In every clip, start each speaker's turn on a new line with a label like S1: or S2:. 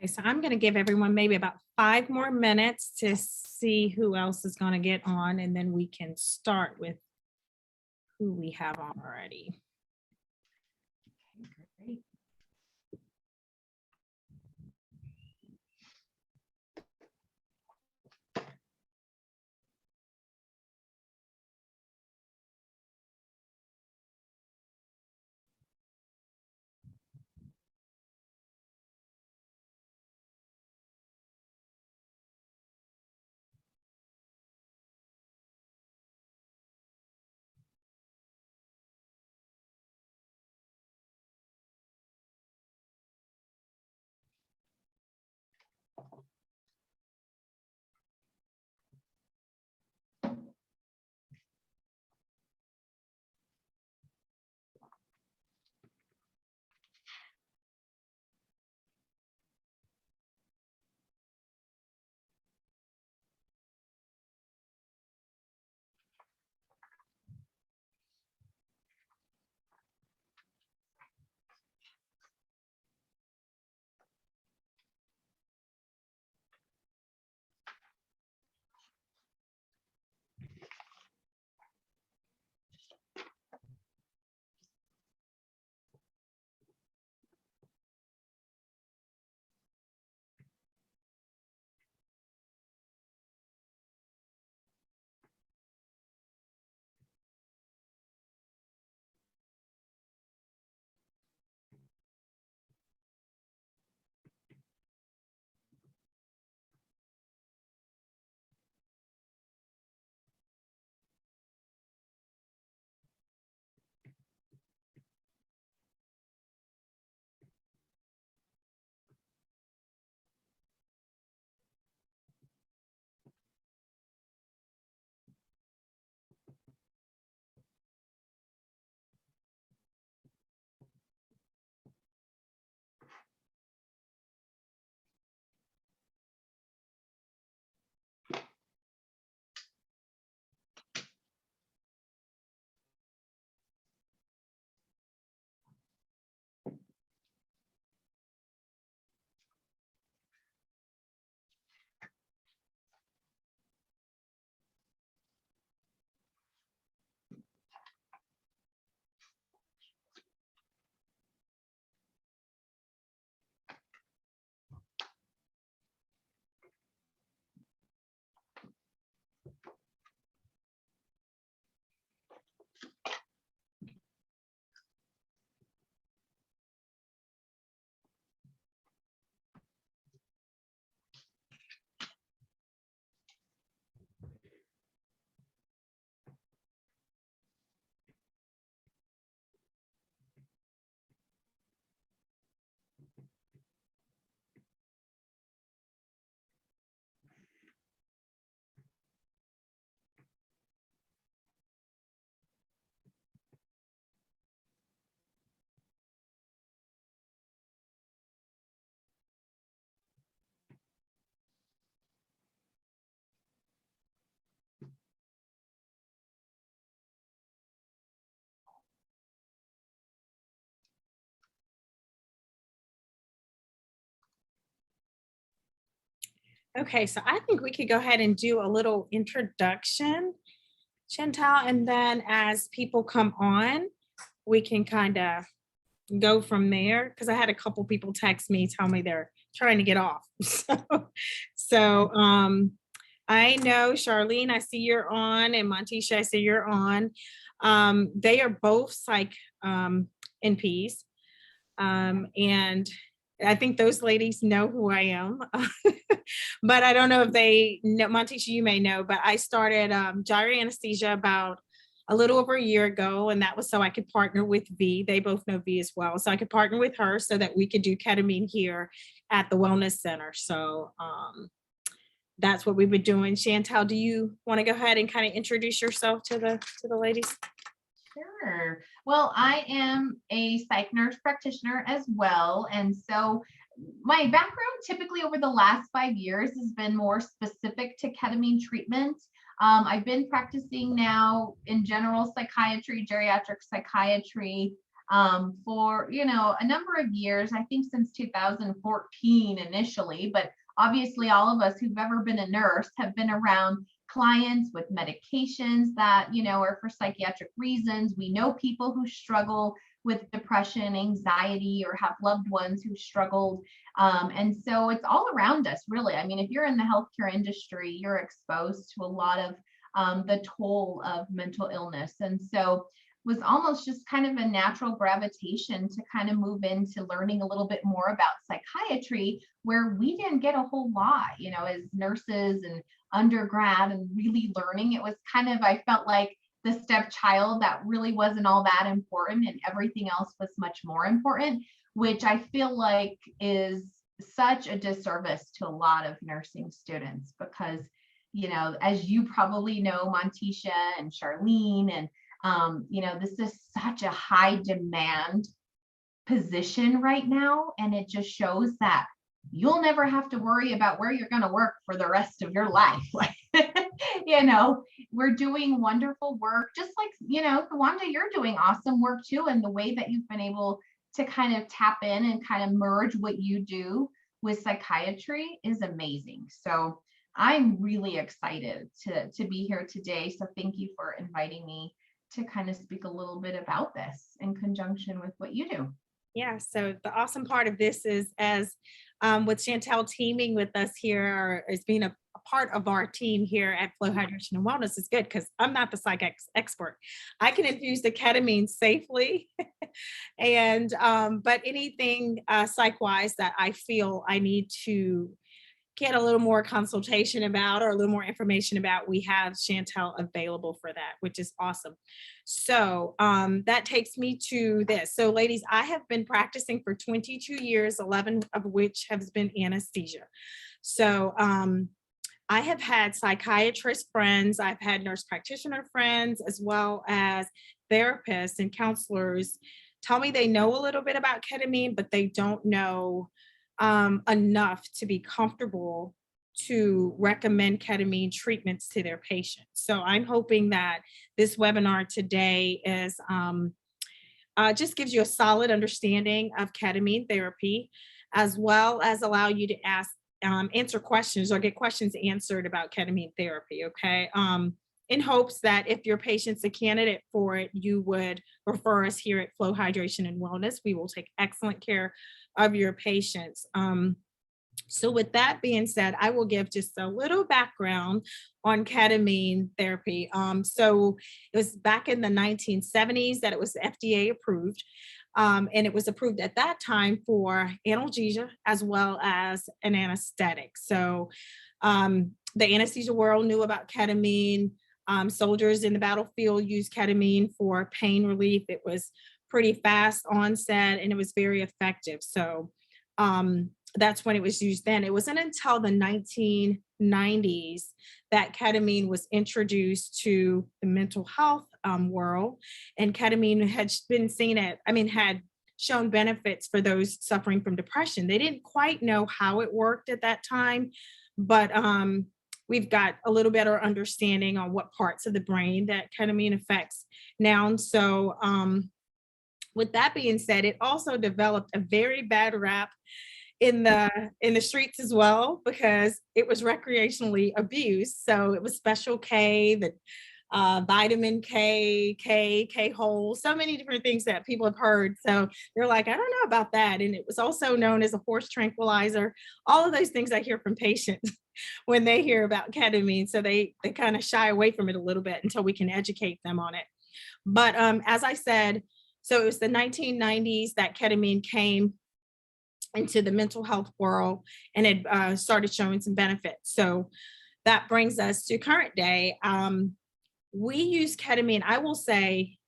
S1: Okay, so I'm going to give everyone maybe about 5 more minutes to see who else is going to get on, and then we can start with who we have on already.
S2: Great.
S1: Okay, so I think we could go ahead and do a little introduction, Chantal, and then as people come on, we can kind of go from there because I had a couple people text me, tell me they're trying to get off. So I know Charlene, I see you're on, and Montisha, I see you're on. They are both psych NPs. And I think those ladies know who I am. But I don't know if they know, Montisha, you may know, but I started Jirah Anesthesia about a little over a year ago, and that was so I could partner with V. They both know V as well. So I could partner with her so that we could do ketamine here at the Wellness Center. So that's what we've been doing. Shantel, do you want to go ahead and kind of introduce yourself to the ladies?
S2: Sure. Well, I am a psych nurse practitioner as well. And so my background typically over the last 5 years has been more specific to ketamine treatment. I've been practicing now in general psychiatry, geriatric psychiatry, for, a number of years, I think since 2014 initially, but obviously all of us who've ever been a nurse have been around clients with medications that, are for psychiatric reasons. We know people who struggle with depression, anxiety, or have loved ones who struggled. And so it's all around us, really. I mean, if you're in the healthcare industry, you're exposed to a lot of the toll of mental illness. And so was almost just kind of a natural gravitation to kind of move into learning a little bit more about psychiatry, where we didn't get a whole lot, as nurses and undergrad, and really learning. It was kind of, I felt like the stepchild that really wasn't all that important, and everything else was much more important, which I feel like is such a disservice to a lot of nursing students, because, as you probably know, Montisha and Charlene, and this is such a high demand position right now. And it just shows that you'll never have to worry about where you're going to work for the rest of your life. Like, we're doing wonderful work, just like, Thewanda, you're doing awesome work too. And the way that you've been able to kind of tap in and kind of merge what you do with psychiatry is amazing. So I'm really excited to be here today. So thank you for inviting me to kind of speak a little bit about this in conjunction with what you do.
S1: Yeah, so the awesome part of this is, as with Shantel teaming with us here, or as being a part of our team here at FLO Hydration and Wellness, is good, because I'm not the psych expert. I can infuse the ketamine safely, and but anything psych-wise that I feel I need to get a little more consultation about, or a little more information about, we have Shantel available for that, which is awesome. So that takes me to this. So ladies, I have been practicing for 22 years, 11 of which has been anesthesia. So I have had psychiatrist friends, I've had nurse practitioner friends, as well as therapists and counselors tell me they know a little bit about ketamine, but they don't know enough to be comfortable to recommend ketamine treatments to their patients. So I'm hoping that this webinar today is just gives you a solid understanding of ketamine therapy, as well as allow you to answer questions or get questions answered about ketamine therapy. Okay. In hopes that if your patient's a candidate for it, you would refer us here at FLO Hydration and Wellness. We will take excellent care of your patients. So with that being said, I will give just a little background on ketamine therapy. So it was back in the 1970s that it was FDA approved. And it was approved at that time for analgesia as well as an anesthetic. So the anesthesia world knew about ketamine. Soldiers in the battlefield used ketamine for pain relief. It was pretty fast onset and it was very effective. So that's when it was used then. It wasn't until the 1990s that ketamine was introduced to the mental health world, and ketamine had been seen had shown benefits for those suffering from depression. They didn't quite know how it worked at that time, but we've got a little better understanding on what parts of the brain that ketamine affects now. And so with that being said, it also developed a very bad rap in the streets as well, because it was recreationally abused. So it was Special K, the vitamin K hole, so many different things that people have heard. So they're like, I don't know about that. And it was also known as a horse tranquilizer, all of those things I hear from patients when they hear about ketamine. So they kind of shy away from it a little bit until we can educate them on it. But as I said, so it was the 1990s that ketamine came into the mental health world, and it started showing some benefits. So that brings us to current day. We use ketamine, I will say,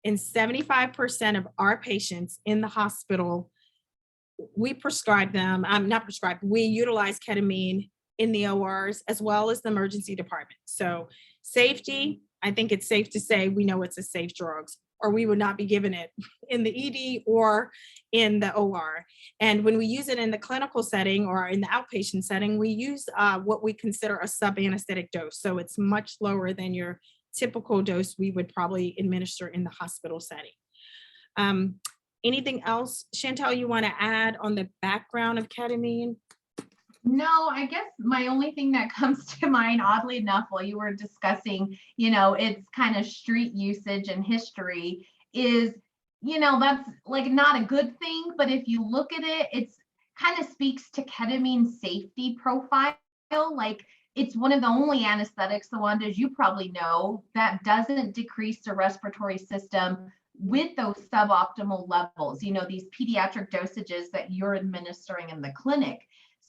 S1: in 75% of our patients in the hospital. We prescribe them, not prescribed, we utilize ketamine in the ORs as well as the emergency department. So safety, I think it's safe to say we know it's a safe drug, or we would not be given it in the ED or in the OR. And when we use it in the clinical setting or in the outpatient setting, we use what we consider a sub-anesthetic dose. So it's much lower than your typical dose we would probably administer in the hospital setting. Anything else, Shantel, you want to add on the background of ketamine?
S2: No, I guess my only thing that comes to mind, oddly enough, while you were discussing, its kind of street usage and history is, that's like not a good thing, but if you look at it, it's kind of speaks to ketamine's safety profile. Like it's one of the only anesthetics, Thewanda, as you probably know, that doesn't decrease the respiratory system with those suboptimal levels, these pediatric dosages that you're administering in the clinic.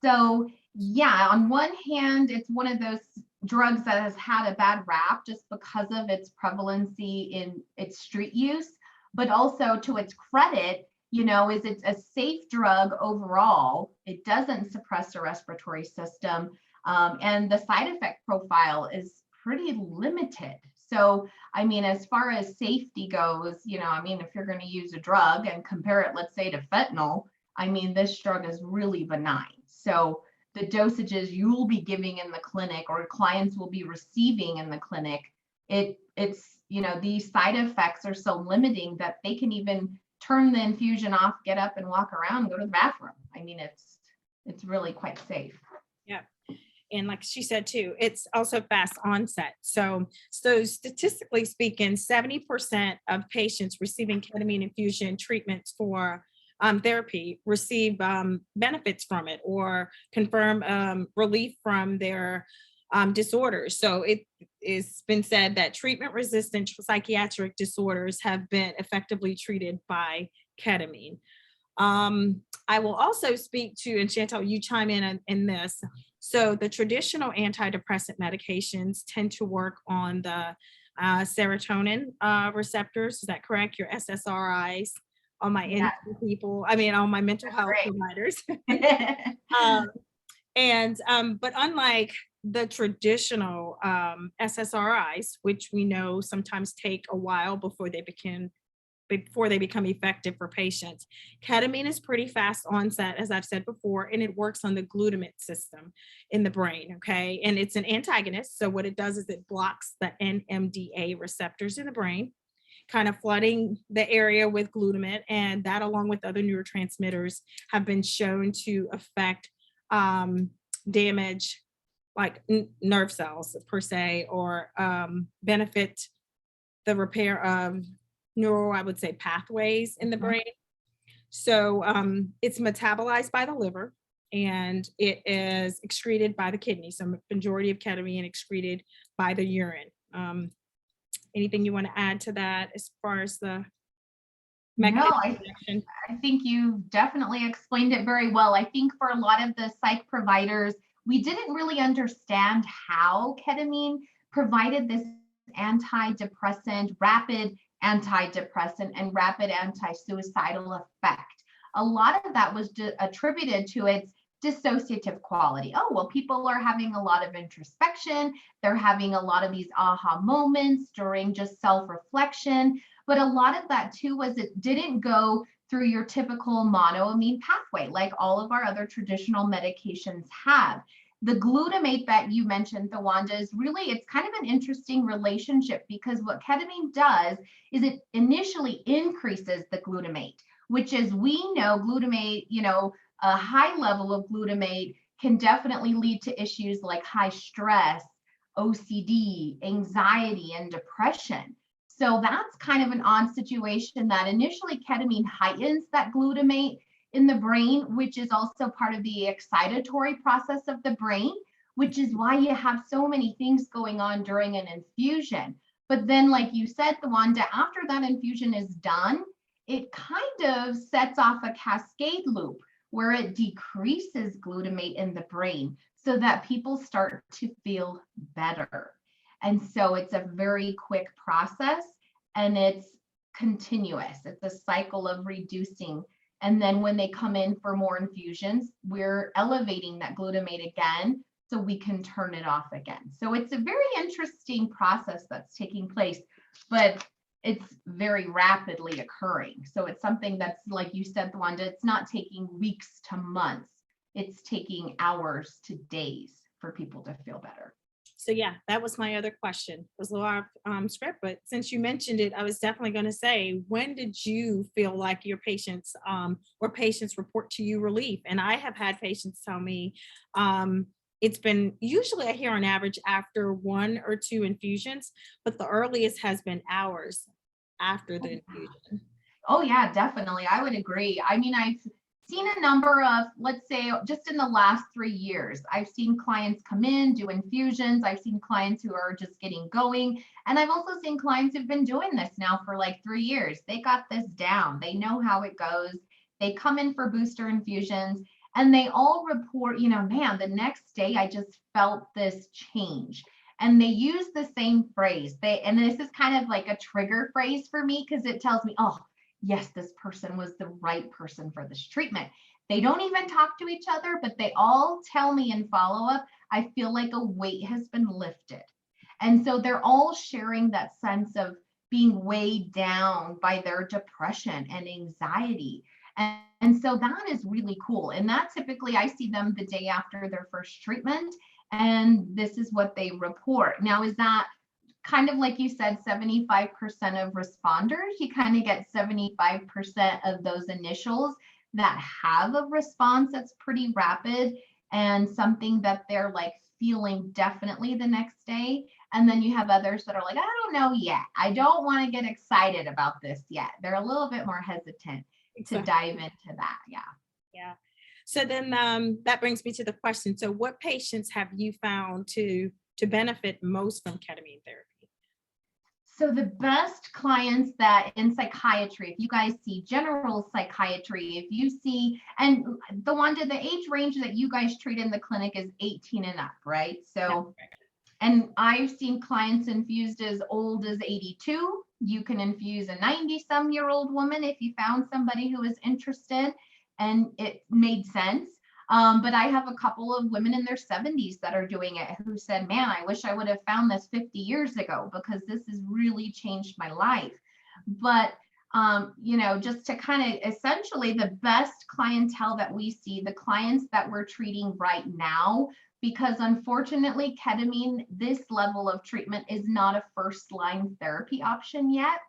S2: So yeah, on one hand, it's one of those drugs that has had a bad rap just because of its prevalency in its street use, but also to its credit, is it's a safe drug overall. It doesn't suppress the respiratory system, and the side effect profile is pretty limited. So, I mean, as far as safety goes, if you're going to use a drug and compare it, let's say, to fentanyl, I mean, this drug is really benign. So the dosages you'll be giving in the clinic or clients will be receiving in the clinic, it's these side effects are so limiting that they can even turn the infusion off, get up and walk around, go to the bathroom. I mean, it's really quite safe.
S1: Yeah. And like she said too, it's also fast onset. So statistically speaking, 70% of patients receiving ketamine infusion treatments for therapy receive benefits from it or confirm relief from their disorders. So it's been said that treatment-resistant psychiatric disorders have been effectively treated by ketamine. I will also speak to, and Shantel, you chime in this. So the traditional antidepressant medications tend to work on the serotonin receptors. Is that correct? Your SSRIs. On my people, on my mental health providers. But unlike the traditional SSRIs, which we know sometimes take a while before they become effective for patients, ketamine is pretty fast onset, as I've said before, and it works on the glutamate system in the brain, okay? And it's an antagonist, so what it does is it blocks the NMDA receptors in the brain, kind of flooding the area with glutamate, and that along with other neurotransmitters have been shown to affect damage like nerve cells per se, or benefit the repair of I would say pathways in the brain. So it's metabolized by the liver and it is excreted by the kidney. So majority of ketamine excreted by the urine. Anything you want to add to that as far as the mechanism?
S2: No, I think you definitely explained it very well. I think for a lot of the psych providers, we didn't really understand how ketamine provided this rapid antidepressant and rapid anti-suicidal effect. A lot of that was attributed to its dissociative quality. Oh, well, people are having a lot of introspection. They're having a lot of these aha moments during just self-reflection. But a lot of that too was it didn't go through your typical monoamine pathway like all of our other traditional medications have. The glutamate that you mentioned, Thewanda, is really, it's kind of an interesting relationship because what ketamine does is it initially increases the glutamate, which as we know, glutamate, a high level of glutamate can definitely lead to issues like high stress, OCD, anxiety, and depression. So that's kind of an odd situation that initially ketamine heightens that glutamate in the brain, which is also part of the excitatory process of the brain, which is why you have so many things going on during an infusion. But then, like you said, Thewanda, after that infusion is done, it kind of sets off a cascade loop where it decreases glutamate in the brain so that people start to feel better. And so it's a very quick process and it's continuous. It's a cycle of reducing. And then when they come in for more infusions, we're elevating that glutamate again so we can turn it off again. So it's a very interesting process that's taking place, but it's very rapidly occurring. So it's something that's, like you said, Thewanda, it's not taking weeks to months. It's taking hours to days for people to feel better.
S1: So yeah, that was my other question. It was a lot of script, but since you mentioned it, I was definitely going to say, when did you feel like your patients or patients report to you relief? And I have had patients tell me it's been usually, I hear on average after 1 or 2 infusions, but the earliest has been hours after the infusion.
S2: Oh yeah, definitely. I would agree. I mean, I've seen a number of, let's say, just in the last 3 years, I've seen clients come in, do infusions. I've seen clients who are just getting going. And I've also seen clients who've been doing this now for like 3 years. They got this down. They know how it goes. They come in for booster infusions and they all report, man, the next day I just felt this change. And they use the same phrase. And this is kind of like a trigger phrase for me because it tells me, oh, yes, this person was the right person for this treatment. They don't even talk to each other, but they all tell me in follow-up, I feel like a weight has been lifted. And so they're all sharing that sense of being weighed down by their depression and anxiety. And so that is really cool. And that typically I see them the day after their first treatment. And this is what they report. Now, is that kind of like you said, 75% of responders? You kind of get 75% of those initials that have a response that's pretty rapid and something that they're like feeling definitely the next day. And then you have others that are like, I don't know yet. I don't want to get excited about this yet. They're a little bit more hesitant to dive into that. Yeah.
S1: Yeah. So then that brings me to the question. So what patients have you found to benefit most from ketamine therapy?
S2: So the best clients that in psychiatry, if you guys see general psychiatry, if you see, and Thewanda, the age range that you guys treat in the clinic is 18 and up, right? So, and I've seen clients infused as old as 82. You can infuse a 90-some-year-old woman if you found somebody who is interested and it made sense. But I have a couple of women in their 70s that are doing it who said, man, I wish I would have found this 50 years ago because this has really changed my life. But, just to kind of essentially the best clientele that we see, the clients that we're treating right now, because unfortunately, ketamine, this level of treatment is not a first line therapy option yet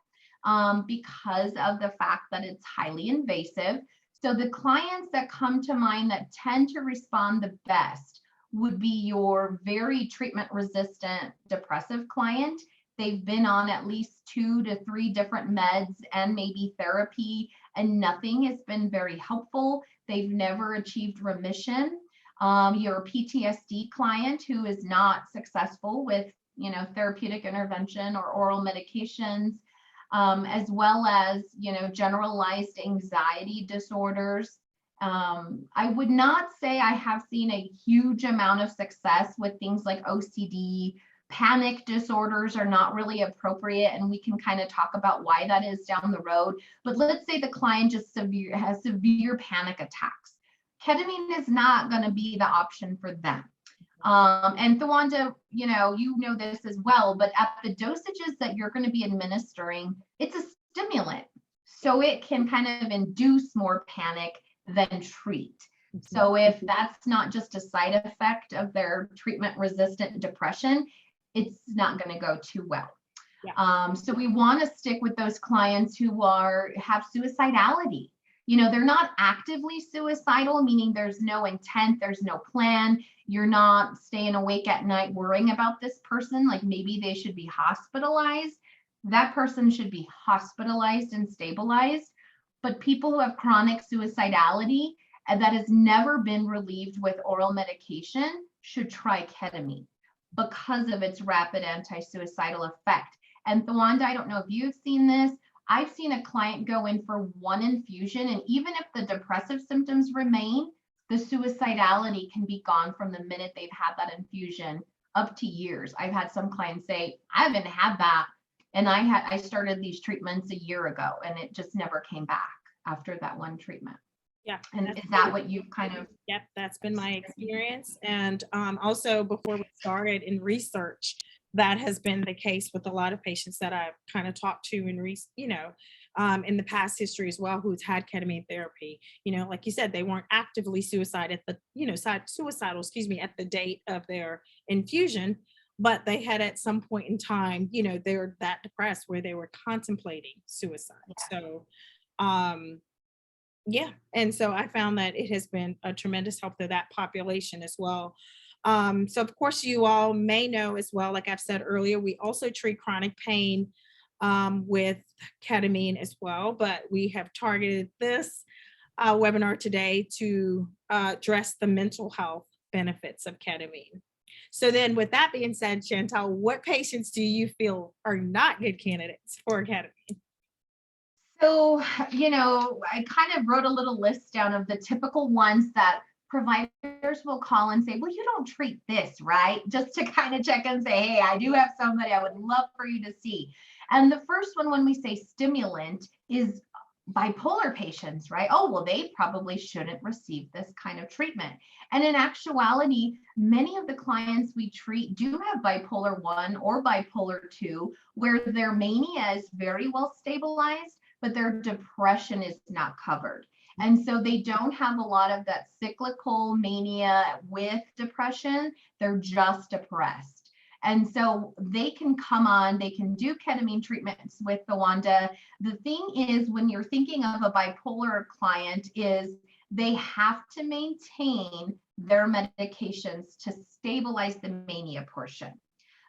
S2: because of the fact that it's highly invasive. So the clients that come to mind that tend to respond the best would be your very treatment resistant depressive client. They've been on at least 2 to 3 different meds and maybe therapy, and nothing has been very helpful. They've never achieved remission. Your PTSD client who is not successful with, therapeutic intervention or oral medications. As well as, generalized anxiety disorders. I would not say I have seen a huge amount of success with things like OCD. Panic disorders are not really appropriate, and we can kind of talk about why that is down the road. But let's say the client just has severe panic attacks. Ketamine is not going to be the option for them. And Thewanda, you know this as well, but at the dosages that you're going to be administering, it's a stimulant. So it can kind of induce more panic than treat. So if that's not just a side effect of their treatment resistant depression, it's not going to go too well. Yeah. So we want to stick with those clients who have suicidality. They're not actively suicidal, meaning there's no intent, there's no plan. You're not staying awake at night worrying about this person, like maybe they should be hospitalized. That person should be hospitalized and stabilized. But people who have chronic suicidality and that has never been relieved with oral medication should try ketamine because of its rapid anti-suicidal effect. And Thewanda, I don't know if you've seen this. I've seen a client go in for 1 infusion, and even if the depressive symptoms remain, the suicidality can be gone from the minute they've had that infusion up to years. I've had some clients say, I haven't had that, and I started these treatments a year ago, and it just never came back after that 1 treatment.
S1: Yeah.
S2: And is that what you've kind of?
S1: Yep, that's been my experience. And also before we started in research, that has been the case with a lot of patients that I've kind of talked to in in the past history as well, who's had ketamine therapy. Like you said, they weren't actively suicidal at the date of their infusion, but they had at some point in time, you know, they were that depressed where they were contemplating suicide. So, yeah. And so I found that it has been a tremendous help to that population as well. So of course, you all may know as well, like I've said earlier, we also treat chronic pain with ketamine as well, but we have targeted this webinar today to address the mental health benefits of ketamine. So then with that being said, Shantel, what patients do you feel are not good candidates for ketamine?
S2: So, I kind of wrote a little list down of the typical ones that providers will call and say, well, you don't treat this, right? Just to kind of check and say, hey, I do have somebody I would love for you to see. And the first one, when we say stimulant, is bipolar patients, right? Oh, well, they probably shouldn't receive this kind of treatment. And in actuality, many of the clients we treat do have bipolar 1 or bipolar 2, where their mania is very well stabilized, but their depression is not covered. And so they don't have a lot of that cyclical mania with depression. They're just depressed. And so they can come on, they can do ketamine treatments with Thewanda. The thing is, when you're thinking of a bipolar client, is they have to maintain their medications to stabilize the mania portion.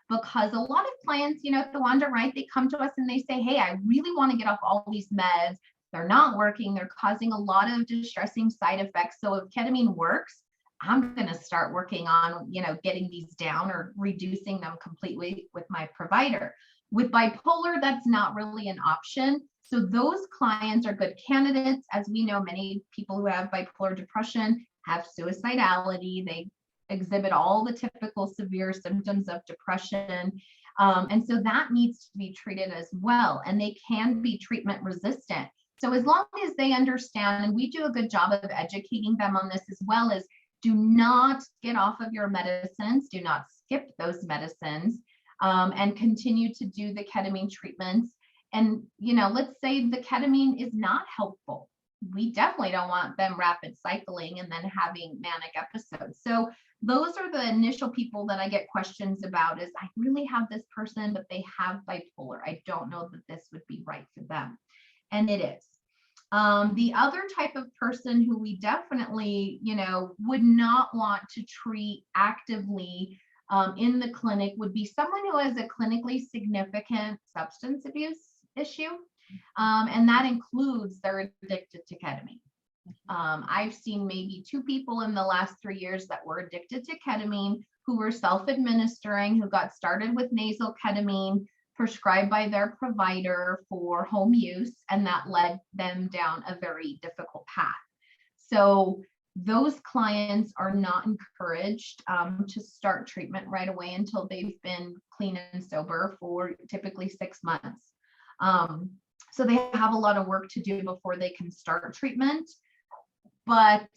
S2: Because a lot of clients, Thewanda, right, they come to us and they say, hey, I really want to get off all these meds. They're not working. They're causing a lot of distressing side effects. So if ketamine works, I'm going to start working on, getting these down or reducing them completely with my provider. With bipolar, that's not really an option. So those clients are good candidates. As we know, many people who have bipolar depression have suicidality. They exhibit all the typical severe symptoms of depression. And so that needs to be treated as well. And they can be treatment resistant. So as long as they understand, and we do a good job of educating them on this as well, as do not get off of your medicines, do not skip those medicines, and continue to do the ketamine treatments. And, let's say the ketamine is not helpful. We definitely don't want them rapid cycling and then having manic episodes. So those are the initial people that I get questions about, is I really have this person, but they have bipolar. I don't know that this would be right for them. And it is. The other type of person who we definitely, would not want to treat actively in the clinic would be someone who has a clinically significant substance abuse issue. And that includes they're addicted to ketamine. I've seen maybe 2 people in the last 3 years that were addicted to ketamine, who were self-administering, who got started with nasal ketamine, prescribed by their provider for home use, and that led them down a very difficult path. So those clients are not encouraged to start treatment right away until they've been clean and sober for typically 6 months. So they have a lot of work to do before they can start treatment. But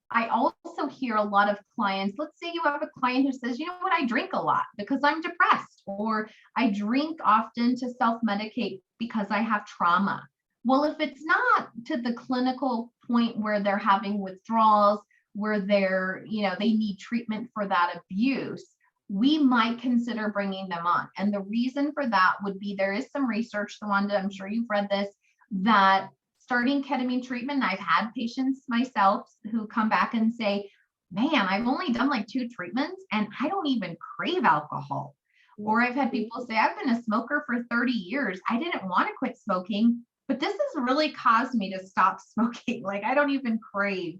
S2: I also hear a lot of clients, let's say you have a client who says, you know what, I drink a lot because I'm depressed, or I drink often to self-medicate because I have trauma. Well, if it's not to the clinical point where they're having withdrawals, where they're, they need treatment for that abuse, we might consider bringing them on. And the reason for that would be, there is some research, Thewanda, I'm sure you've read this, that starting ketamine treatment, I've had patients myself who come back and say, man, I've only done like 2 treatments and I don't even crave alcohol. Or I've had people say, I've been a smoker for 30 years. I didn't want to quit smoking, but this has really caused me to stop smoking. Like, I don't even crave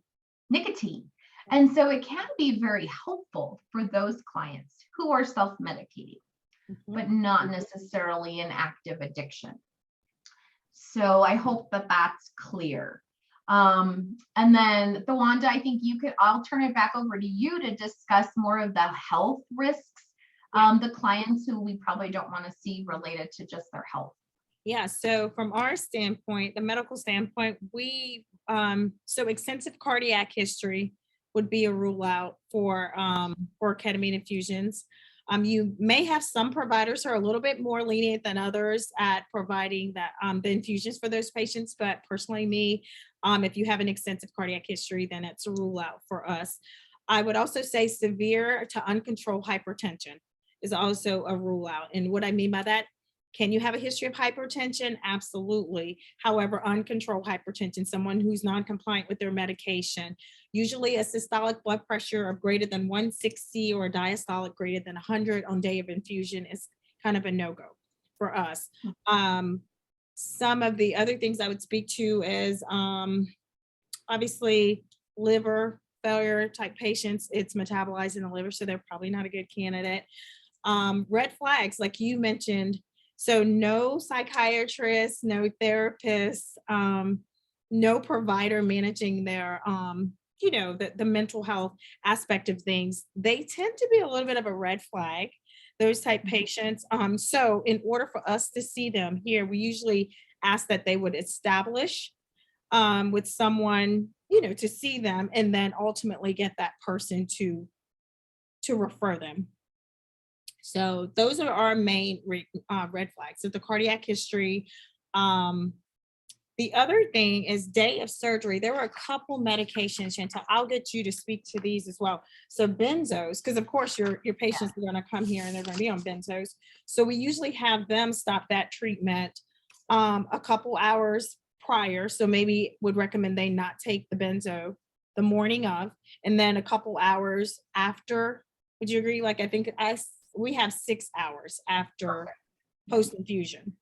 S2: nicotine. And so it can be very helpful for those clients who are self-medicating, but not necessarily an active addiction. So I hope that that's clear. And then Thewanda, I think I'll turn it back over to you to discuss more of the health risks, the clients who we probably don't want to see related to just their health.
S1: Yeah, so from our standpoint, the medical standpoint, so extensive cardiac history would be a rule out for ketamine infusions. You may have some providers who are a little bit more lenient than others at providing that the infusions for those patients, but personally me, if you have an extensive cardiac history, then it's a rule out for us. I would also say severe to uncontrolled hypertension is also a rule out. And what I mean by that, can you have a history of hypertension? Absolutely. However, uncontrolled hypertension, someone who's non-compliant with their medication, usually a systolic blood pressure of greater than 160 or a diastolic greater than 100 on day of infusion is kind of a no-go for us. Some of the other things I would speak to is obviously liver failure type patients, it's metabolized in the liver, so they're probably not a good candidate. Red flags, like you mentioned, so no psychiatrist, no therapist, no provider managing their, the mental health aspect of things. They tend to be a little bit of a red flag, those type patients. So in order for us to see them here, we usually ask that they would establish with someone, to see them, and then ultimately get that person to refer them. So those are our main red flags. So the cardiac history. The other thing is day of surgery. There were a couple medications, Shantel. I'll get you to speak to these as well. So benzos, because of course your patients are going to come here and they're going to be on benzos. So we usually have them stop that treatment a couple hours prior. So maybe would recommend they not take the benzo the morning of, and then a couple hours after. Would you agree? Like I think we have 6 hours after post infusion.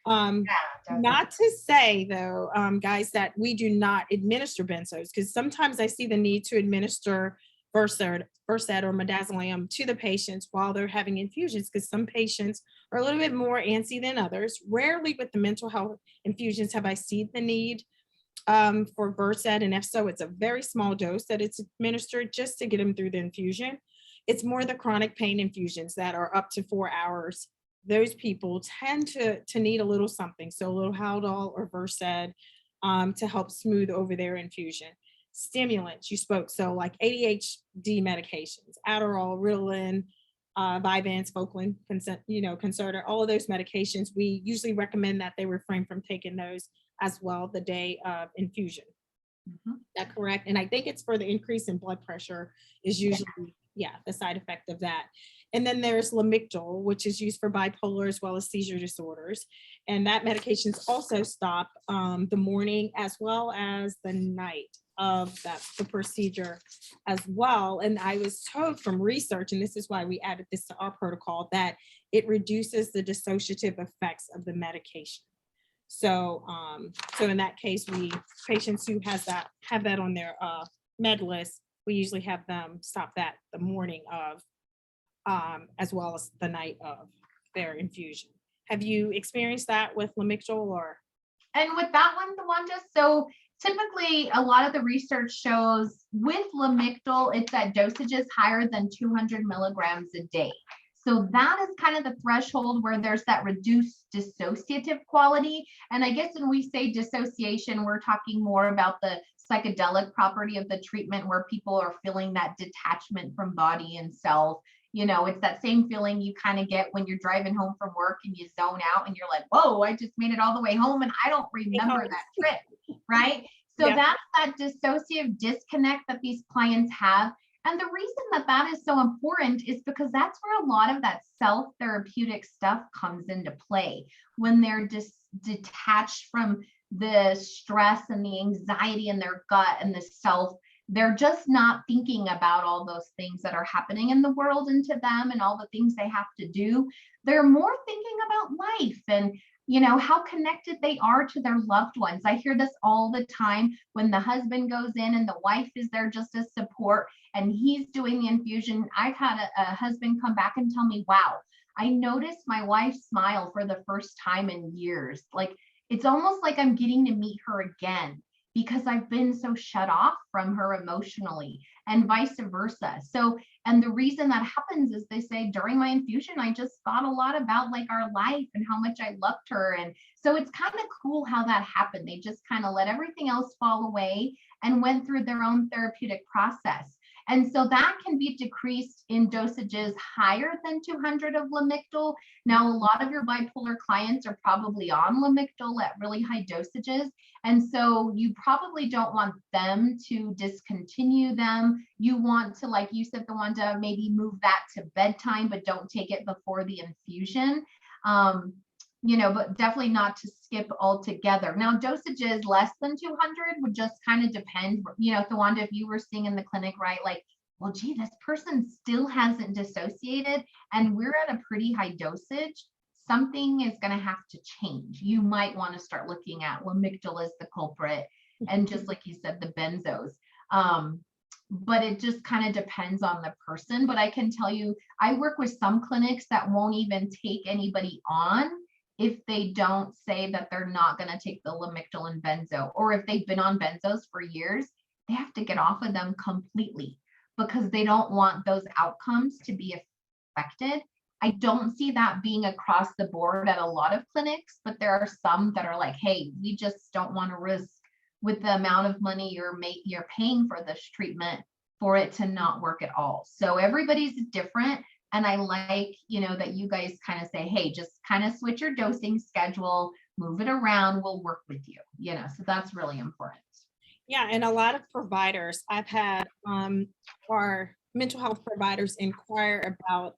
S1: Not to say though, guys, that we do not administer benzos, because sometimes I see the need to administer Versed or midazolam to the patients while they're having infusions, because some patients are a little bit more antsy than others. Rarely with the mental health infusions have I seen the need for Versed, and if so, it's a very small dose that it's administered just to get them through the infusion. It's more the chronic pain infusions that are up to 4 hours. Those people tend to need a little something, so a little Haldol or Versed to help smooth over their infusion. Stimulants, you spoke, so like ADHD medications, Adderall, Ritalin, Vyvanse, Focalin, Concerta, all of those medications, we usually recommend that they refrain from taking those as well the day of infusion. Is that correct? And I think it's for the increase in blood pressure is usually, the side effect of that. And then there's Lamictal, which is used for bipolar as well as seizure disorders. And that medications also stop the morning as well as the night of the procedure as well. And I was told from research, and this is why we added this to our protocol, that it reduces the dissociative effects of the medication. So, in that case, patients who have that on their med list, we usually have them stop that the morning of, as well as the night of their infusion. Have you experienced that with Lamictal or?
S2: And with that one, Thewanda, so typically a lot of the research shows with Lamictal, it's at dosages higher than 200 milligrams a day. So that is kind of the threshold where there's that reduced dissociative quality. And I guess when we say dissociation, we're talking more about the psychedelic property of the treatment, where people are feeling that detachment from body and self. It's that same feeling you kind of get when you're driving home from work and you zone out and you're like, whoa, I just made it all the way home and I don't remember that trip, right? So that's that dissociative disconnect that these clients have. And the reason that is so important is because that's where a lot of that self-therapeutic stuff comes into play. When they're detached from the stress and the anxiety in their gut and the self, they're just not thinking about all those things that are happening in the world and to them and all the things they have to do. They're more thinking about life and how connected they are to their loved ones. I hear this all the time when the husband goes in and the wife is there just as support and he's doing the infusion. I've had a husband come back and tell me, wow, I noticed my wife smile for the first time in years. Like, it's almost like I'm getting to meet her again, because I've been so shut off from her emotionally, and vice versa. So, and the reason that happens is they say during my infusion, I just thought a lot about like our life and how much I loved her. And so it's kind of cool how that happened. They just kind of let everything else fall away and went through their own therapeutic process. And so that can be decreased in dosages higher than 200 of Lamictal. Now, a lot of your bipolar clients are probably on Lamictal at really high dosages. And so you probably don't want them to discontinue them. You want to, like you said, Thewanda, maybe move that to bedtime, but don't take it before the infusion. But definitely not to skip altogether. Now, dosages less than 200 would just kind of depend, Thewanda, if you were seeing in the clinic, right? Like, well, gee, this person still hasn't dissociated and we're at a pretty high dosage. Something is going to have to change. You might want to start looking at Lamictal as the culprit. And just like you said, the benzos. But it just kind of depends on the person. But I can tell you, I work with some clinics that won't even take anybody on if they don't say that they're not going to take the Lamictal and benzo, or if they've been on benzos for years, they have to get off of them completely because they don't want those outcomes to be affected. I don't see that being across the board at a lot of clinics, but there are some that are like, hey, we just don't want to risk with the amount of money you're paying for this treatment for it to not work at all. So everybody's different. And I like, that you guys kind of say, hey, just kind of switch your dosing schedule, move it around, we'll work with you, so that's really important.
S1: Yeah, and a lot of providers, I've had our mental health providers inquire about,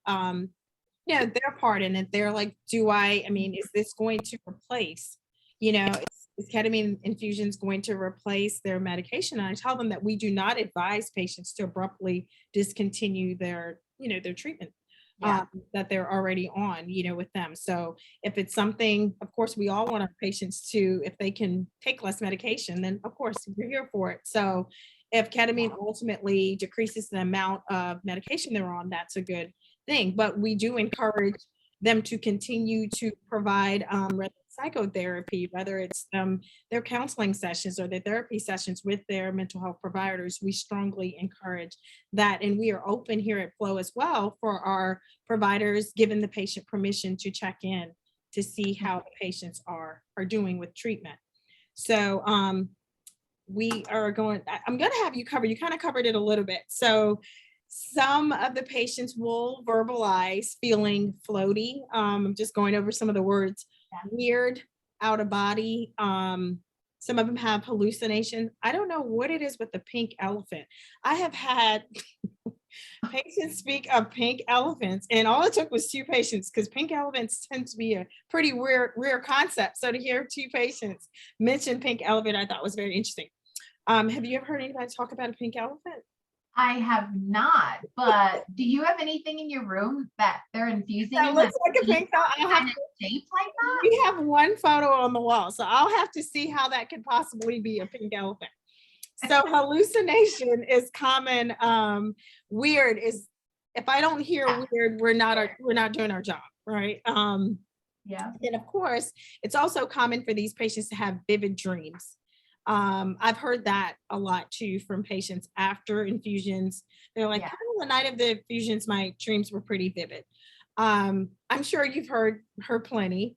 S1: their part in it. They're like, is this going to replace, is ketamine infusions going to replace their medication? And I tell them that we do not advise patients to abruptly discontinue their treatment. That they're already on, with them. So if it's something, of course, we all want our patients to, if they can take less medication, then of course we're here for it. So if ketamine ultimately decreases the amount of medication they're on, that's a good thing. But we do encourage them to continue to provide psychotherapy, whether it's their counseling sessions or their therapy sessions with their mental health providers. We strongly encourage that. And we are open here at FLO as well for our providers, giving the patient permission to check in to see how the patients are doing with treatment. So I'm going to have you cover, you kind of covered it a little bit. So some of the patients will verbalize feeling floaty. I'm just going over some of the words. Weird, out of body. Some of them have hallucination. I don't know what it is with the pink elephant. I have had patients speak of pink elephants, and all it took was 2 patients, because pink elephants tend to be a pretty rare concept. So to hear 2 patients mention pink elephant, I thought was very interesting. Have you ever heard anybody talk about a pink elephant?
S2: I have not, but do you have anything in your room that they're infusing?
S1: That looks like a pink elephant.
S2: Shaped like that?
S1: We have one photo on the wall, so I'll have to see how that could possibly be a pink elephant. So hallucination is common. Weird is, if I don't hear weird, we're not doing our job, right?
S2: Yeah.
S1: And of course, it's also common for these patients to have vivid dreams. I've heard that a lot too from patients after infusions. They're like, oh, the night of the infusions, my dreams were pretty vivid. I'm sure you've heard plenty,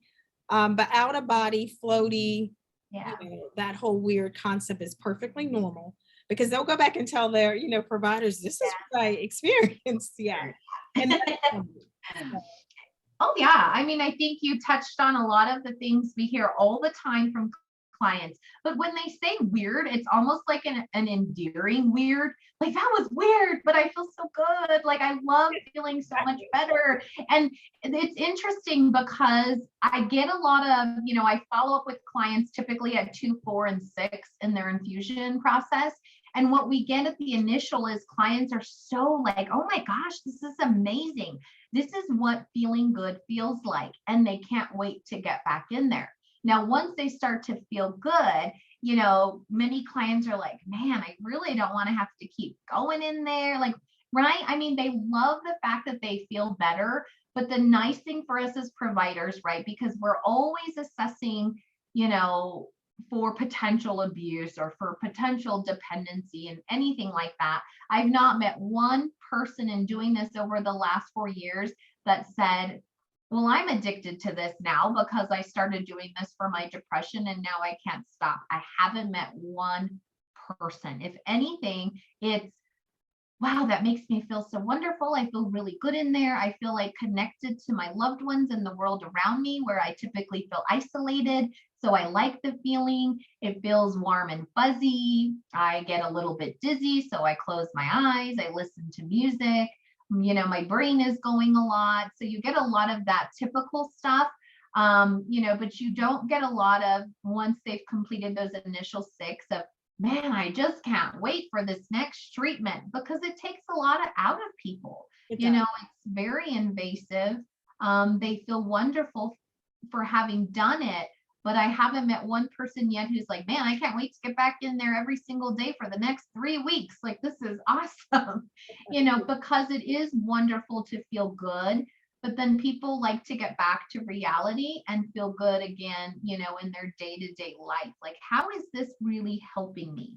S1: but out of body, floaty, that whole weird concept is perfectly normal, because they'll go back and tell their, providers, this is what I experienced. Yeah. And
S2: oh yeah, I mean, I think you touched on a lot of the things we hear all the time from clients, but when they say weird, it's almost like an endearing weird, like that was weird, but I feel so good, like I love feeling so much better. And it's interesting because I get a lot of, I follow up with clients typically at 2, 4, and 6 in their infusion process. And what we get at the initial is clients are so like, oh my gosh, this is amazing. This is what feeling good feels like. And they can't wait to get back in there. Now, once they start to feel good, many clients are like, man, I really don't want to have to keep going in there. Like, right? I mean, they love the fact that they feel better. But the nice thing for us as providers, right? Because we're always assessing, for potential abuse or for potential dependency and anything like that. I've not met one person in doing this over the last 4 years that said, well, I'm addicted to this now because I started doing this for my depression and now I can't stop. I haven't met one person. If anything, it's wow, that makes me feel so wonderful. I feel really good in there. I feel like connected to my loved ones and the world around me where I typically feel isolated. So I like the feeling. It feels warm and fuzzy. I get a little bit dizzy. So I close my eyes. I listen to music. My brain is going a lot. So you get a lot of that typical stuff. But you don't get a lot of, once they've completed those initial 6, of, man, I just can't wait for this next treatment, because it takes a lot out of people.
S1: It does.
S2: It's very invasive. They feel wonderful for having done it, but I haven't met one person yet who's like, man, I can't wait to get back in there every single day for the next 3 weeks. Like, this is awesome, because it is wonderful to feel good. But then people like to get back to reality and feel good again, in their day-to-day life. Like, how is this really helping me?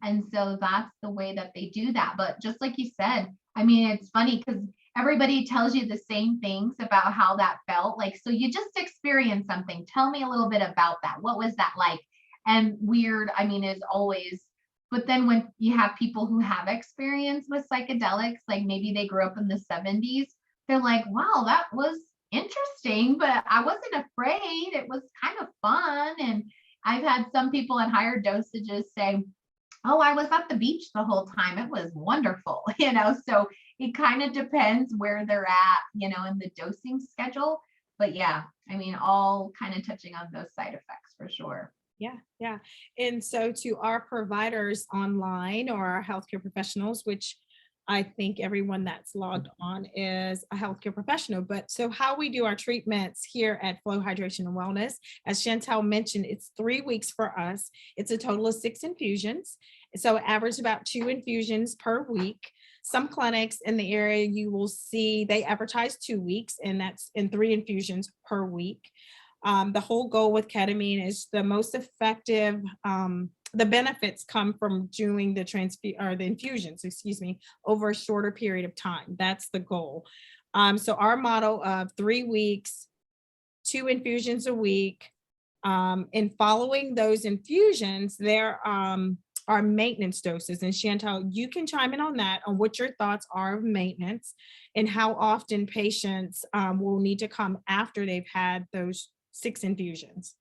S2: And so that's the way that they do that. But just like you said, I mean, it's funny because everybody tells you the same things about how that felt. Like, so you just experienced something. Tell me a little bit about that. What was that like? And weird, I mean, is always, but then when you have people who have experience with psychedelics, like maybe they grew up in the 70s, they're like, wow, that was interesting, but I wasn't afraid. It was kind of fun. And I've had some people at higher dosages say, oh, I was at the beach the whole time. It was wonderful, so it kind of depends where they're at, in the dosing schedule. But yeah, I mean, all kind of touching on those side effects for sure.
S1: Yeah, yeah. And so to our providers online or our healthcare professionals, which I think everyone that's logged on is a healthcare professional. But so how we do our treatments here at FLO Hydration and Wellness, as Shantel mentioned, it's 3 weeks for us. It's a total of 6 infusions. So average about 2 infusions per week. Some clinics in the area you will see they advertise 2 weeks, and that's in 3 infusions per week. The whole goal with ketamine is the most effective. The benefits come from doing the infusions, over a shorter period of time. That's the goal. So our model of 3 weeks, 2 infusions a week, and following those infusions, there are maintenance doses. And Shantel, you can chime in on that, on what your thoughts are of maintenance and how often patients will need to come after they've had those 6 infusions.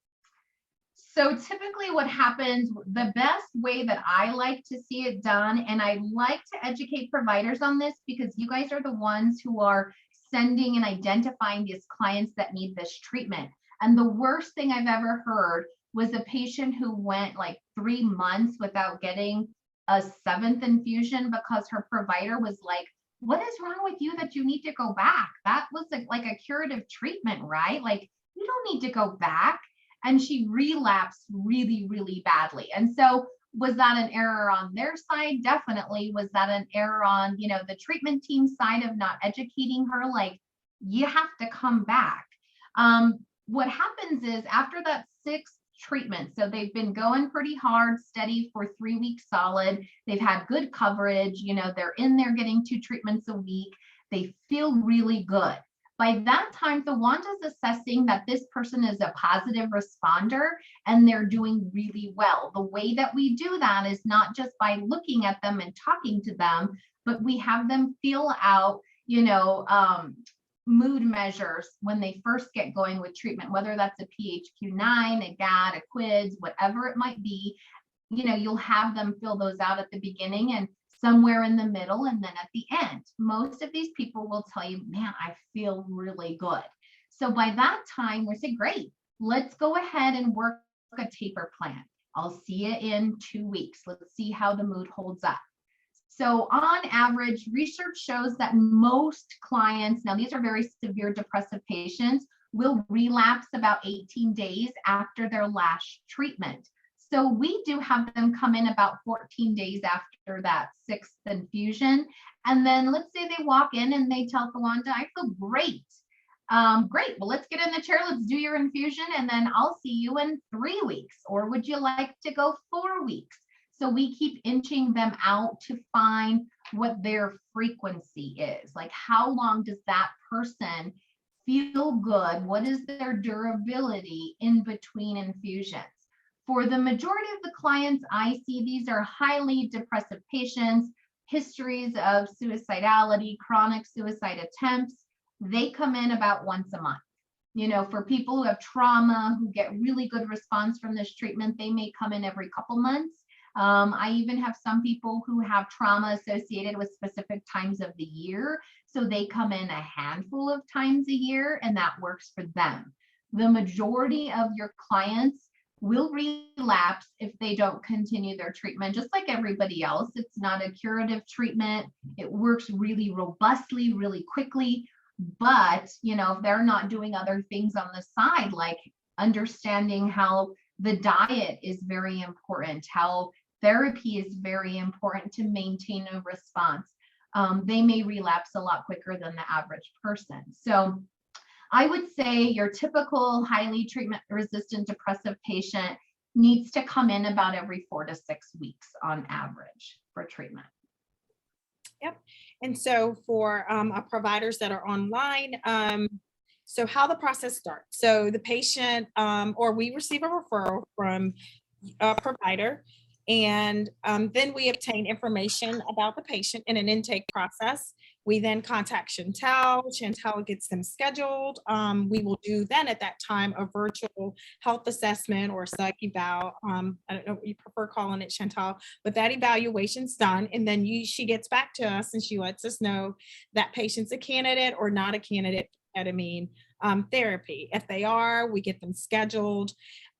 S2: So typically what happens, the best way that I like to see it done, and I like to educate providers on this because you guys are the ones who are sending and identifying these clients that need this treatment. And the worst thing I've ever heard was a patient who went like 3 months without getting a 7th infusion because her provider was like, what is wrong with you that you need to go back? That was like a curative treatment, right? Like, you don't need to go back. And she relapsed really, really badly. And so was that an error on their side? Definitely. Was that an error on, the treatment team side of not educating her? Like, you have to come back. What happens is after that 6th treatment, so they've been going pretty hard, steady for 3 weeks solid. They've had good coverage. They're in there getting 2 treatments a week. They feel really good. By that time, Thewanda's assessing that this person is a positive responder and they're doing really well. The way that we do that is not just by looking at them and talking to them, but we have them feel out, mood measures when they first get going with treatment, whether that's a PHQ-9, a GAD, a QIDS, whatever it might be. You'll have them fill those out at the beginning and somewhere in the middle, and then at the end. Most of these people will tell you, man, I feel really good. So by that time, we're saying, great, let's go ahead and work a taper plan. I'll see you in 2 weeks. Let's see how the mood holds up. So on average, research shows that most clients, now these are very severe depressive patients, will relapse about 18 days after their last treatment. So we do have them come in about 14 days after that 6th infusion. And then let's say they walk in and they tell Thewanda, I feel great. Great, well, let's get in the chair, let's do your infusion, and then I'll see you in 3 weeks. Or would you like to go 4 weeks? So we keep inching them out to find what their frequency is. Like, how long does that person feel good? What is their durability in between infusions? For the majority of the clients I see, these are highly depressive patients histories of suicidality, chronic suicide attempts, they come in about once a month. You know, for people who have trauma, who get really good response from this treatment, they may come in every couple months. I even have some people who have trauma associated with specific times of the year. So they come in a handful of times a year, and that works for them. The majority of your clients will relapse if they don't continue their treatment, just like everybody else. It's not a curative treatment. It works really robustly, really quickly. But, you know, if they're not doing other things on the side, like understanding how the diet is very important, how therapy is very important to maintain a response, they may relapse a lot quicker than the average person. So I would say your typical highly treatment-resistant depressive patient needs to come in about every 4 to 6 weeks on average for treatment.
S1: Yep. And so for our providers that are online, so how the process starts. So the patient, or we receive a referral from a provider, and then we obtain information about the patient in an intake process. We then contact Shantel. Shantel gets them scheduled. We will do then at that time a virtual health assessment or psych eval. I don't know what you prefer calling it, Shantel, but that evaluation's done. And then she gets back to us and she lets us know that patient's a candidate or not a candidate for ketamine therapy. If they are, we get them scheduled.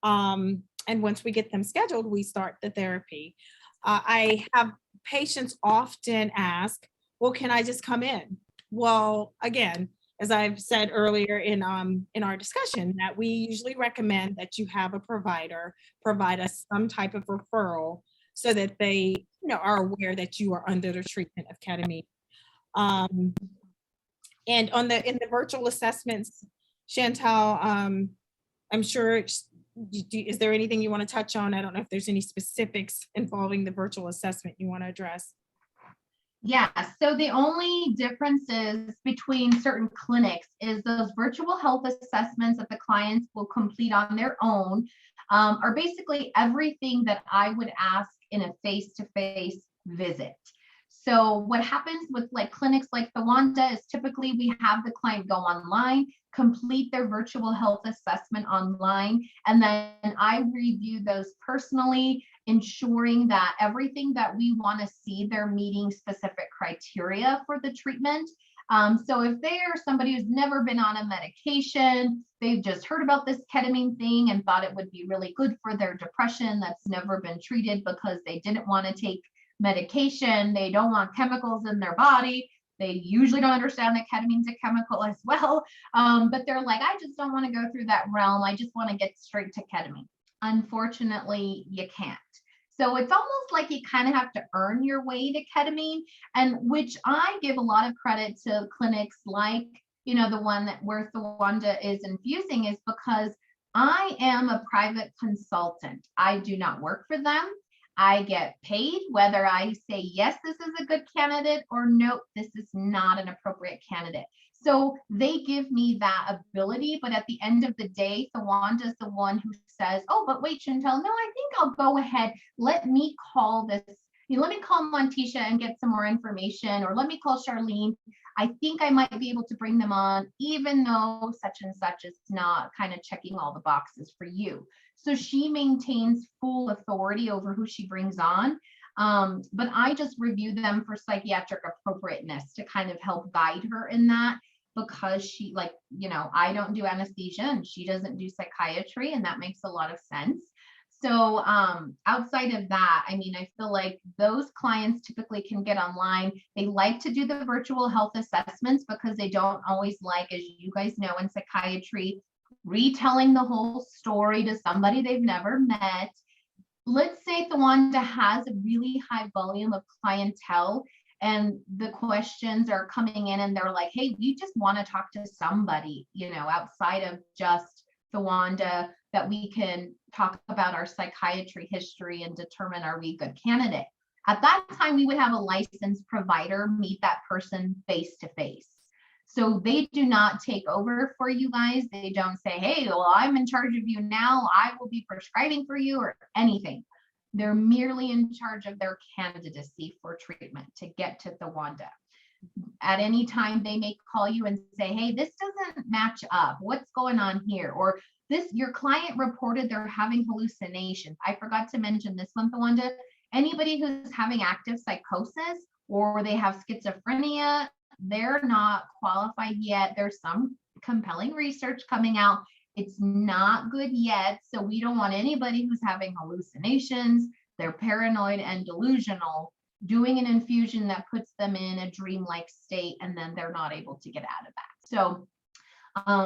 S1: And once we get them scheduled, we start the therapy. I have patients often ask, well, can I just come in? Well, again, as I've said earlier in our discussion, that we usually recommend that you have a provider provide us some type of referral so that they, are aware that you are under the treatment of ketamine. And in the virtual assessments, Shantel, I'm sure, is there anything you want to touch on? I don't know if there's any specifics involving the virtual assessment you want to address.
S2: Yeah, so the only differences between certain clinics is those virtual health assessments that the clients will complete on their own are basically everything that I would ask in a face-to-face visit. So what happens with like clinics like Thewanda is typically we have the client go online, complete their virtual health assessment online, and then I review those personally, ensuring that everything that we want to see, they're meeting specific criteria for the treatment. So if they're somebody who's never been on a medication, they've just heard about this ketamine thing and thought it would be really good for their depression that's never been treated because they didn't want to take medication, they don't want chemicals in their body. They usually don't understand that ketamine's a chemical as well. But they're like, I just don't want to go through that realm. I just want to get straight to ketamine. Unfortunately, you can't. So it's almost like you kind of have to earn your way to ketamine, and which I give a lot of credit to clinics like, the one that where Thewanda is infusing, is because I am a private consultant. I do not work for them. I get paid whether I say, yes, this is a good candidate, or no, this is not an appropriate candidate. So they give me that ability, but at the end of the day, Thewanda is the one who says, oh, but wait, Shantel, no, I think I'll go ahead. Let me call this, let me call Montisha and get some more information, or let me call Charlene. I think I might be able to bring them on, even though such and such is not kind of checking all the boxes for you. So she maintains full authority over who she brings on. But I just review them for psychiatric appropriateness to kind of help guide her in that, because she, I don't do anesthesia and she doesn't do psychiatry, and that makes a lot of sense. So outside of that, I feel like those clients typically can get online. They like to do the virtual health assessments because they don't always like, as you guys know, in psychiatry, retelling the whole story to somebody they've never met. Let's say Thewanda has a really high volume of clientele and the questions are coming in and they're like, hey, we just want to talk to somebody, outside of just Thewanda, that we can talk about our psychiatry history and determine, are we a good candidate? At that time, we would have a licensed provider meet that person face to face. So they do not take over for you guys. They don't say, hey, well, I'm in charge of you now, I will be prescribing for you, or anything. They're merely in charge of their candidacy for treatment to get to Thewanda. At any time, they may call you and say, hey, this doesn't match up. What's going on here? Or your client reported they're having hallucinations. I forgot to mention this one, Thewanda. Anybody who's having active psychosis or they have schizophrenia, they're not qualified yet. There's some compelling research coming out. It's not good yet. So we don't want anybody who's having hallucinations, they're paranoid and delusional, doing an infusion that puts them in a dreamlike state, and then they're not able to get out of that. So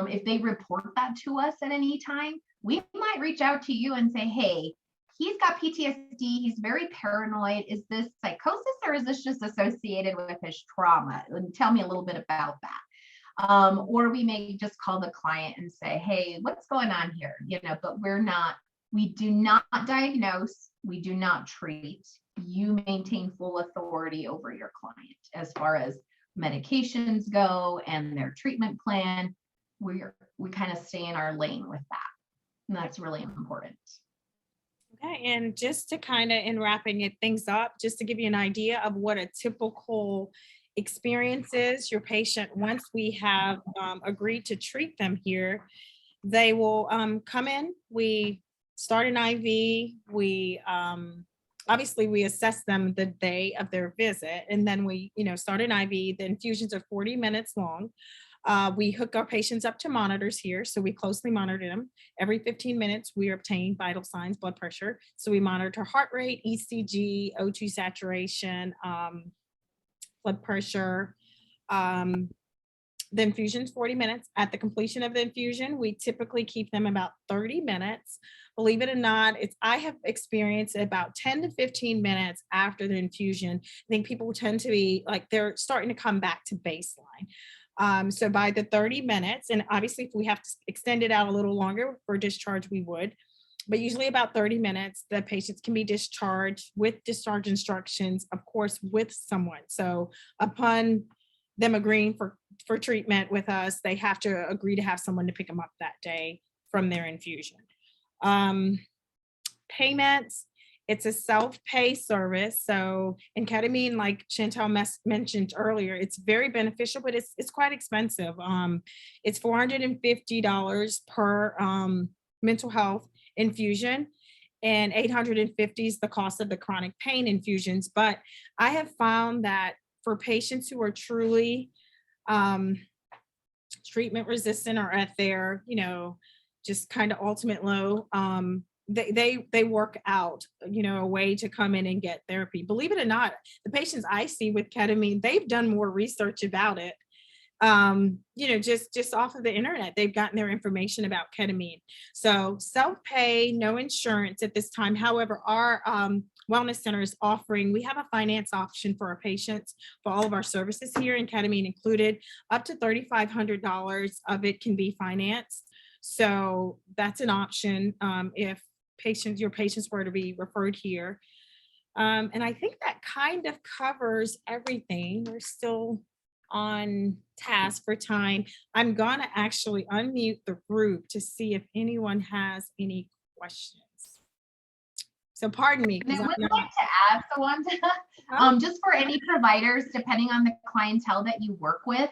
S2: if they report that to us at any time, we might reach out to you and say, hey, he's got PTSD, he's very paranoid. Is this psychosis or is this just associated with his trauma? And tell me a little bit about that. Or we may just call the client and say, hey, what's going on here? But we do not diagnose, we do not treat. You maintain full authority over your client as far as medications go and their treatment plan. We kind of stay in our lane with that. And that's really important.
S1: Okay, and just to kind of, in wrapping things up, just to give you an idea of what a typical experience is, your patient, once we have agreed to treat them here, they will come in, we start an IV, we obviously we assess them the day of their visit, and then we start an IV. The infusions are 40 minutes long. We hook our patients up to monitors here, so we closely monitor them. Every 15 minutes, we obtain vital signs, blood pressure. So we monitor heart rate, ECG, O2 saturation, blood pressure. The infusion's 40 minutes. At the completion of the infusion, we typically keep them about 30 minutes. Believe it or not, I have experienced about 10 to 15 minutes after the infusion. I think people tend to be like, they're starting to come back to baseline. So by the 30 minutes, and obviously if we have to extend it out a little longer for discharge, we would, but usually about 30 minutes, the patients can be discharged with discharge instructions, of course, with someone. So upon them agreeing for treatment with us, they have to agree to have someone to pick them up that day from their infusion. Payments, it's a self-pay service. So in ketamine, like Shantel mentioned earlier, it's very beneficial, but it's quite expensive. It's $450 per mental health infusion, and $850 is the cost of the chronic pain infusions. But I have found that for patients who are truly treatment resistant or at their, just kind of ultimate low, they work out, a way to come in and get therapy. Believe it or not, the patients I see with ketamine, they've done more research about it. Just off of the internet, they've gotten their information about ketamine. So self-pay, no insurance at this time. However, our wellness center is offering, we have a finance option for our patients for all of our services here, and ketamine included. Up to $3,500 of it can be financed. So that's an option if your patients were to be referred here. And I think that kind of covers everything. We're still on task for time. I'm gonna actually unmute the group to see if anyone has any questions. So pardon me.
S2: And I would like to add, Thewanda, just for any providers, depending on the clientele that you work with,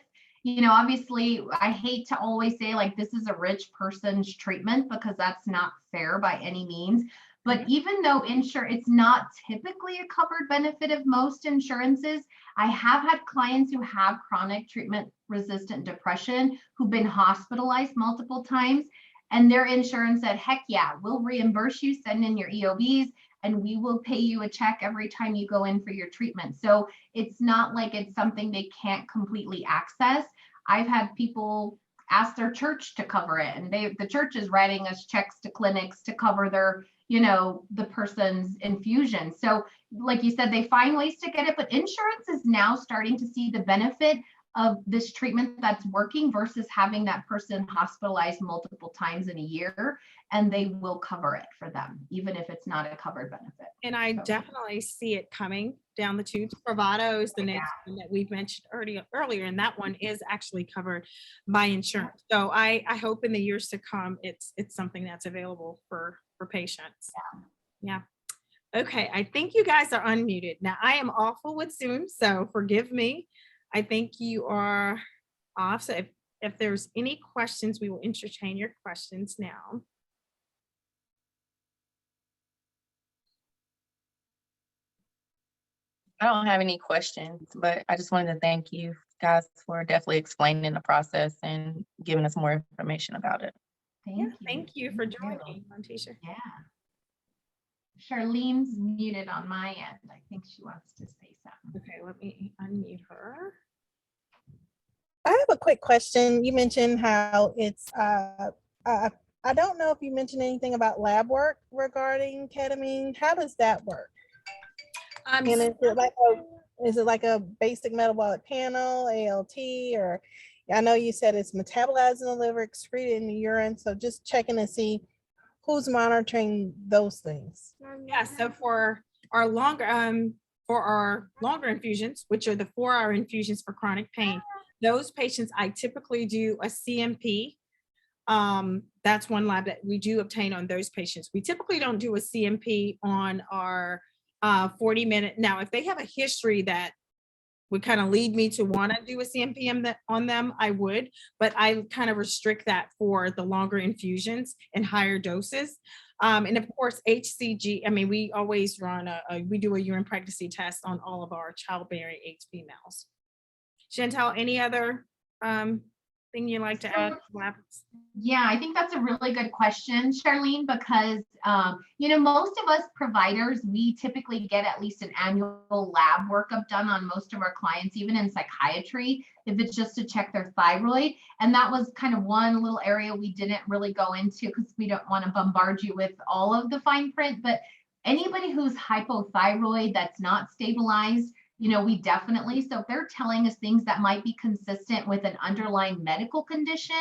S2: obviously I hate to always say like this is a rich person's treatment, because that's not fair by any means. But even though it's not typically a covered benefit of most insurances, I have had clients who have chronic treatment resistant depression who've been hospitalized multiple times, and their insurance said, heck yeah, we'll reimburse you, send in your EOBs, and we will pay you a check every time you go in for your treatment. So it's not like it's something they can't completely access. I've had people ask their church to cover it, and the church is writing us checks to clinics to cover their, the person's infusion. So like you said, they find ways to get it, but insurance is now starting to see the benefit of this treatment that's working versus having that person hospitalized multiple times in a year, and they will cover it for them, even if it's not a covered benefit.
S1: And I definitely see it coming down the tubes. Spravato is the next one that we've mentioned earlier, and that one is actually covered by insurance. So I hope in the years to come, it's something that's available for patients. Yeah. Okay, I think you guys are unmuted. Now, I am awful with Zoom, so forgive me. I think you are off. So if there's any questions, we will entertain your questions now.
S3: I don't have any questions, but I just wanted to thank you guys for definitely explaining the process and giving us more information about it.
S1: Thank you for joining, Montisha.
S2: Yeah. Charlene's muted on my end. I think she wants to say something.
S1: Okay, let me unmute her.
S4: I have a quick question. You mentioned how it's, I don't know if you mentioned anything about lab work regarding ketamine. How does that work? And is it like a basic metabolic panel, ALT, or I know you said it's metabolized in the liver, excreted in the urine. So just checking to see who's monitoring those things.
S1: Yeah, so for our longer infusions, which are the 4-hour infusions for chronic pain, those patients, I typically do a CMP. That's one lab that we do obtain on those patients. We typically don't do a CMP on our 40-minute. Now, if they have a history that would kind of lead me to want to do a CMP on them, I would, but I kind of restrict that for the longer infusions and higher doses. And of course, HCG, I mean, we always run we do a urine pregnancy test on all of our childbearing age females. Shantel, any other thing you'd like to add?
S2: Yeah, I think that's a really good question, Charlene, because, most of us providers, we typically get at least an annual lab workup done on most of our clients, even in psychiatry, if it's just to check their thyroid. And that was kind of one little area we didn't really go into because we don't want to bombard you with all of the fine print, but anybody who's hypothyroid that's not stabilized, we definitely, so if they're telling us things that might be consistent with an underlying medical condition,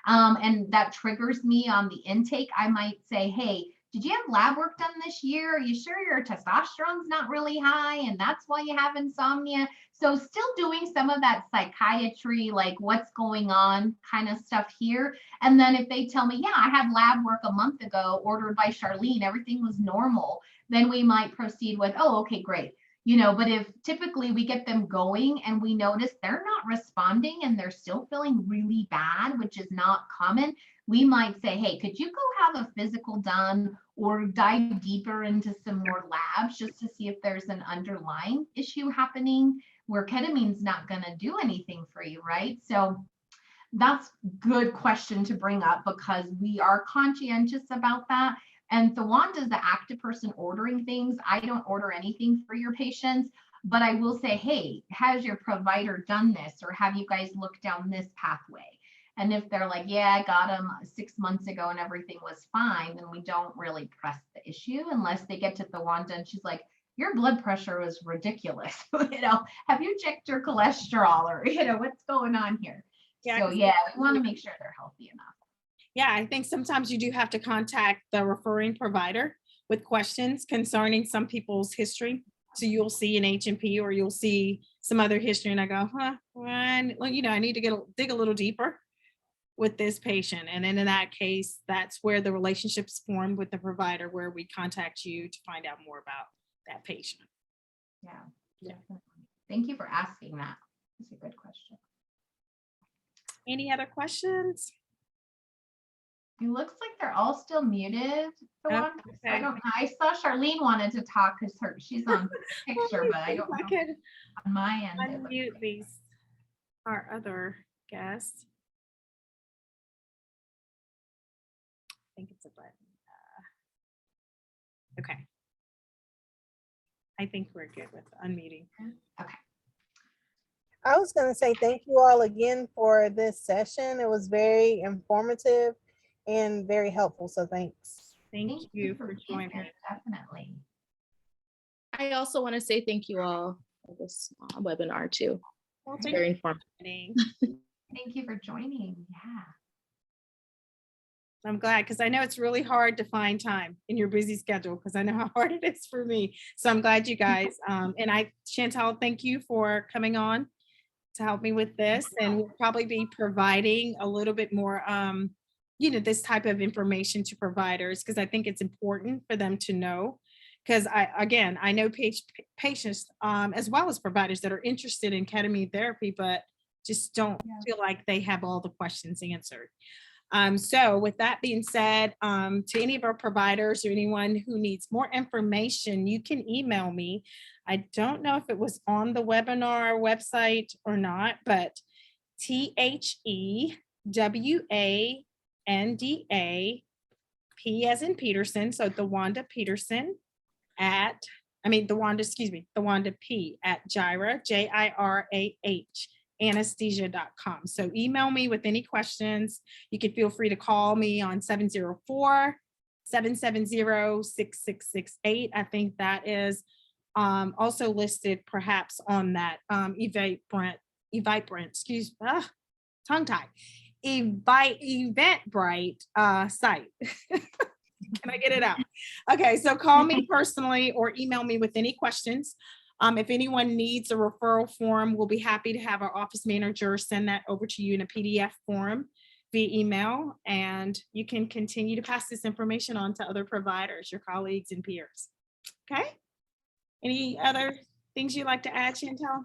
S2: and that triggers me on the intake, I might say, hey, did you have lab work done this year? Are you sure your testosterone's not really high and that's why you have insomnia? So still doing some of that psychiatry, like what's going on kind of stuff here. And then if they tell me, yeah, I had lab work a month ago ordered by Charlene, everything was normal, then we might proceed with, oh, okay, great. But if typically we get them going and we notice they're not responding and they're still feeling really bad, which is not common, we might say, hey, could you go have a physical done or dive deeper into some more labs just to see if there's an underlying issue happening where ketamine's not going to do anything for you, right? So that's a good question to bring up because we are conscientious about that. And Thewanda is the active person ordering things. I don't order anything for your patients, but I will say, hey, has your provider done this? Or have you guys looked down this pathway? And if they're like, yeah, I got them 6 months ago and everything was fine, then we don't really press the issue unless they get to Thewanda and she's like, your blood pressure was ridiculous. Have you checked your cholesterol or, what's going on here? Yeah, so yeah, we want to make sure they're healthy enough.
S1: Yeah, I think sometimes you do have to contact the referring provider with questions concerning some people's history. So you'll see an H&P or you'll see some other history and I go, well, I need to dig a little deeper with this patient. And then in that case, that's where the relationship's formed with the provider where we contact you to find out more about that patient.
S2: Yeah, definitely. Thank you for asking that. It's a good question.
S1: Any other questions?
S2: It looks like they're all still muted.
S1: Okay.
S2: I don't know. I saw Charlene wanted to talk because she's on picture, but I don't know. On my end,
S1: unmute these our other guests. I think it's a button. Okay. I think we're good with unmuting.
S2: Okay.
S4: I was going to say thank you all again for this session. It was very informative and very helpful. So thanks.
S1: Thank you for joining.
S2: Definitely.
S5: I also want to say thank you all for this webinar too.
S1: Well,
S5: it's very informative.
S2: Thank you for joining. Yeah.
S1: I'm glad because I know it's really hard to find time in your busy schedule because I know how hard it is for me. So I'm glad you guys and Shantel, thank you for coming on to help me with this. And we'll probably be providing a little bit more this type of information to providers because I think it's important for them to know because I know patients as well as providers that are interested in ketamine therapy, but just don't feel like they have all the questions answered. So with that being said, to any of our providers or anyone who needs more information, you can email me. I don't know if it was on the webinar website or not, but THEWANDA P as in Peterson. So Thewanda Peterson at, Thewanda P at Jirah, JIRAH, anesthesia.com. So email me with any questions. You can feel free to call me on 704-770-6668. I think that is also listed perhaps on that Eventbrite, site. Can I get it out? Okay, so call me personally or email me with any questions. If anyone needs a referral form, we'll be happy to have our office manager send that over to you in a PDF form via email, and you can continue to pass this information on to other providers, your colleagues and peers. Okay? Any other things you'd like to add, Shantel?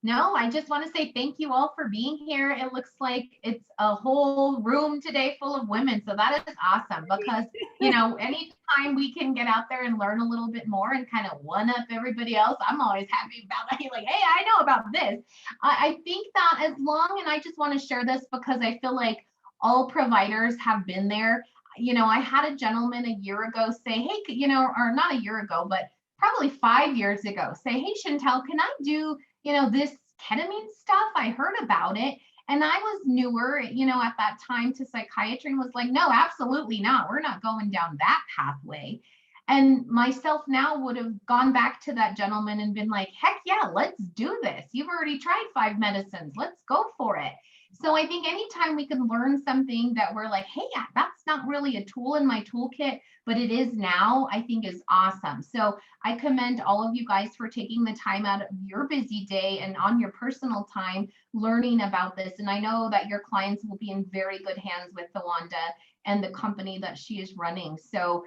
S2: No, I just want to say thank you all for being here. It looks like it's a whole room today full of women. So that is awesome because, you know, anytime we can get out there and learn a little bit more and kind of one up everybody else, I'm always happy about that. Like, hey, I know about this. I think that as long, and I just want to share this because I feel like all providers have been there. You know, I had a gentleman a year ago say, hey, you know, or not a year ago, but probably 5 years ago, say, hey, Shantel, can I do, you know, this ketamine stuff? I heard about it. And I was newer, you know, at that time to psychiatry and was like, no, absolutely not. We're not going down that pathway. And myself now would have gone back to that gentleman and been like, heck yeah, let's do this. You've already tried 5 medicines. Let's go for it. So I think anytime we can learn something that we're like, hey, that's not really a tool in my toolkit, but it is now, I think is awesome. So I commend all of you guys for taking the time out of your busy day and on your personal time learning about this. And I know that your clients will be in very good hands with Thewanda and the company that she is running. So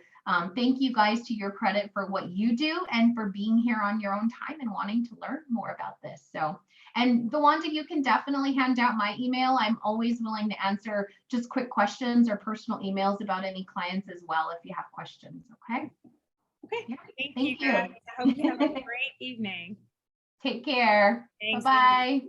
S2: thank you guys, to your credit, for what you do and for being here on your own time and wanting to learn more about this. So, and Thewanda, you can definitely hand out my email. I'm always willing to answer just quick questions or personal emails about any clients as well if you have questions. Okay.
S1: Okay.
S2: Yeah.
S1: Thank you. Guys. I hope you have a great evening.
S2: Take care.
S1: Thanks.
S2: Bye-bye.